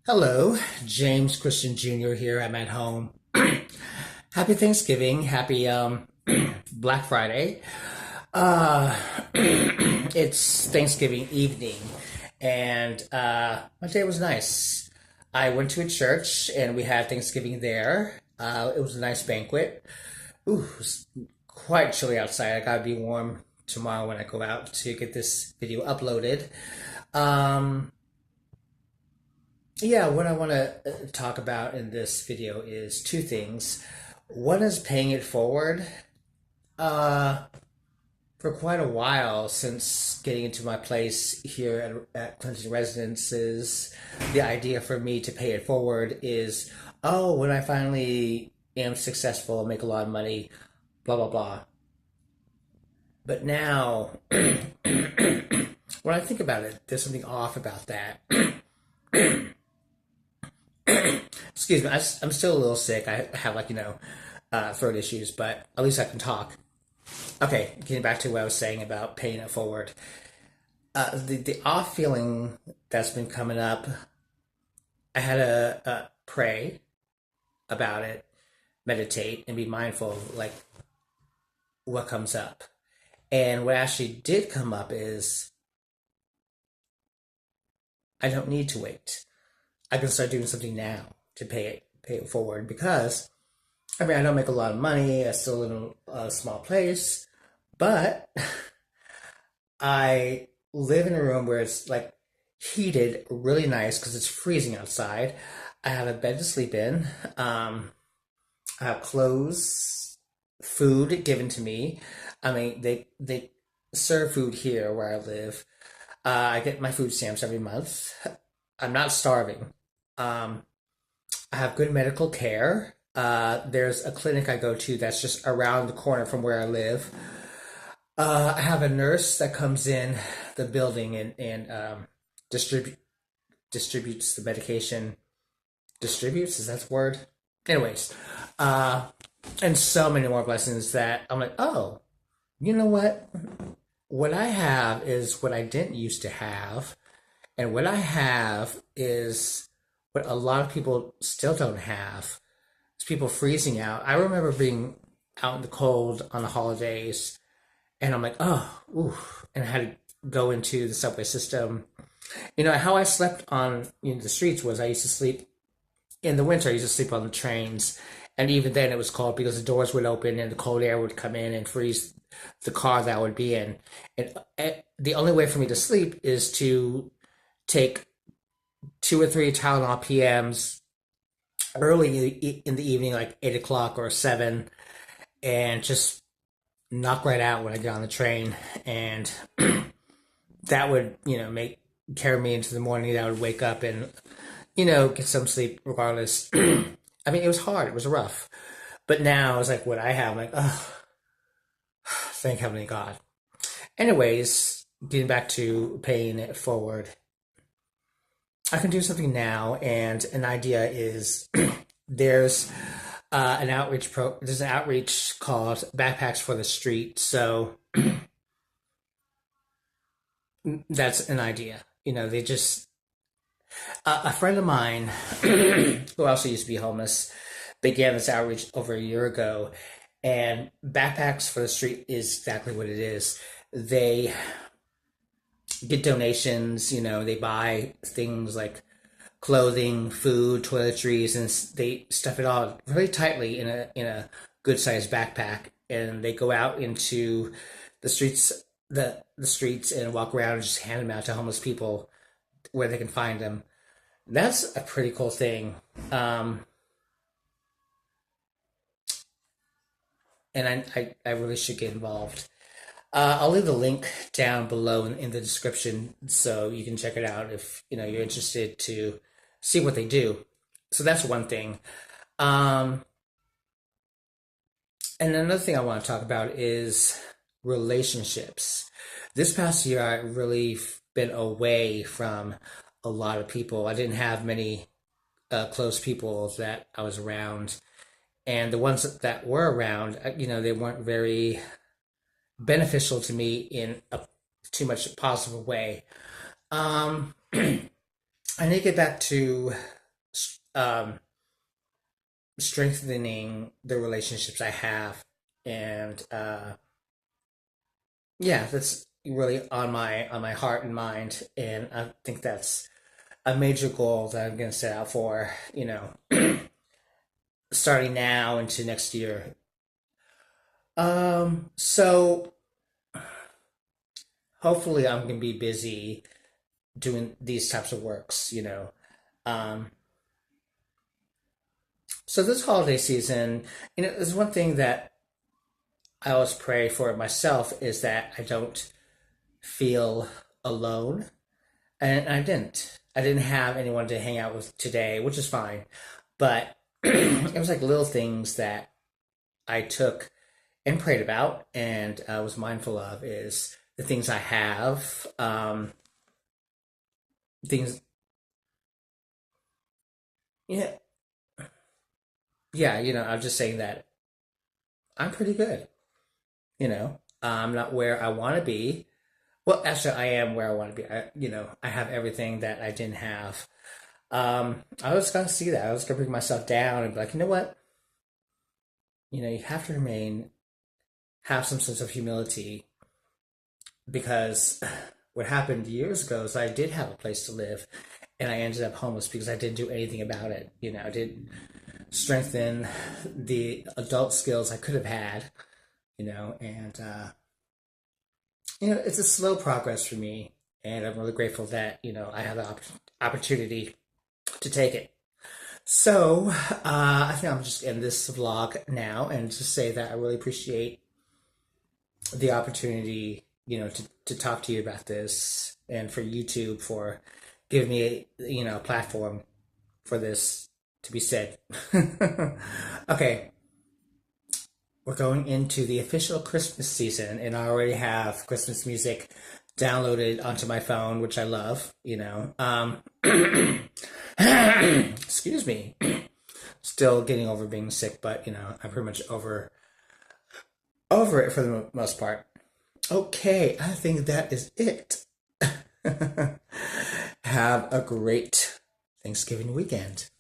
Hello, James Christian Jr. here. I'm at home. Happy Thanksgiving. Happy Black Friday. Uh, it's Thanksgiving evening, and my day was nice. I went to a church and we had Thanksgiving there. It was a nice banquet. Ooh, it was quite chilly outside. I gotta be warm tomorrow when I go out to get this video uploaded. Um, Yeah, what I want to talk about in this video is two things. One is paying it forward. Uh, for quite a while since getting into my place here at Clinton Residences, the idea for me to pay it forward is, oh, when I finally am successful, make a lot of money, blah, blah, blah. But now, when I think about it, there's something off about that. Excuse me, I'm still a little sick. I have throat issues, but at least I can talk. Okay, getting back to what I was saying about paying it forward. The off feeling that's been coming up, I had to pray about it, meditate, and be mindful of like what comes up. And what actually did come up is I don't need to wait. I can start doing something now to pay it forward because I don't make a lot of money. I still live in a small place, but I live in a room where it's like heated, really nice because it's freezing outside. I have a bed to sleep in. I have clothes, food given to me. They serve food here where I live. I get my food stamps every month. I'm not starving. Um, I have good medical care. There's a clinic I go to that's just around the corner from where I live. I have a nurse that comes in the building and distribute distributes the medication. Distributes, is that the word? Anyways, uh, and so many more blessings that I'm like, oh, you know what? What I have is what I didn't used to have, and what I have is what a lot of people still don't have. It's people freezing out. I remember being out in the cold on the holidays, and I'm like, oh, ooh, and I had to go into the subway system. How I slept on the streets was I used to sleep in the winter. I used to sleep on the trains, and even then it was cold because the doors would open and the cold air would come in and freeze the car that I would be in. And the only way for me to sleep is to take two or three Tylenol PMs early in the evening, like 8 o'clock or 7, and just knock right out when I get on the train. And that would, make carry me into the morning. That I would wake up and, get some sleep regardless. It was hard. It was rough. But now it's like what I have, like, oh, thank Heavenly God. Anyways, getting back to paying it forward, I can do something now, and an idea is there's there's an outreach called Backpacks for the Street. So that's an idea. They just a friend of mine who also used to be homeless began this outreach over a year ago, and Backpacks for the Street is exactly what it is. They get donations. They buy things like clothing, food, toiletries, and they stuff it all really tightly in a good sized backpack, and they go out into the streets the streets and walk around and just hand them out to homeless people where they can find them. That's a pretty cool thing. And I really should get involved. I'll leave the link down below in the description so you can check it out if you're interested to see what they do. So that's one thing. Um, and another thing I want to talk about is relationships. This past year, I really been away from a lot of people. I didn't have many close people that I was around, and the ones that were around, they weren't very beneficial to me in a too much positive way. Um, I need to get back to um, strengthening the relationships I have, and yeah, that's really on my heart and mind, and I think that's a major goal that I'm going to set out for. Starting now into next year. So hopefully I'm going to be busy doing these types of works. Um, so this holiday season, there's one thing that I always pray for myself is that I don't feel alone. And I didn't. I didn't have anyone to hang out with today, which is fine. But it was like little things that I took and prayed about and was mindful of is the things I have, things, yeah, yeah, I'm just saying that I'm pretty good, I'm not where I want to be. Well, actually, I am where I want to be. I have everything that I didn't have. I was gonna see that. I was gonna bring myself down and be like, you know what? You have to have some sense of humility because what happened years ago is I did have a place to live, and I ended up homeless because I didn't do anything about it. I didn't strengthen the adult skills I could have had. And it's a slow progress for me, and I'm really grateful that I have the opportunity to take it. So I think I'm just end this vlog now and just say that I really appreciate the opportunity, to talk to you about this, and for YouTube for giving me a platform for this to be said. Okay, we're going into the official Christmas season, and I already have Christmas music downloaded onto my phone, which I love. Excuse me. Still getting over being sick, but I'm pretty much over it for the most part. Okay, I think that is it. Have a great Thanksgiving weekend.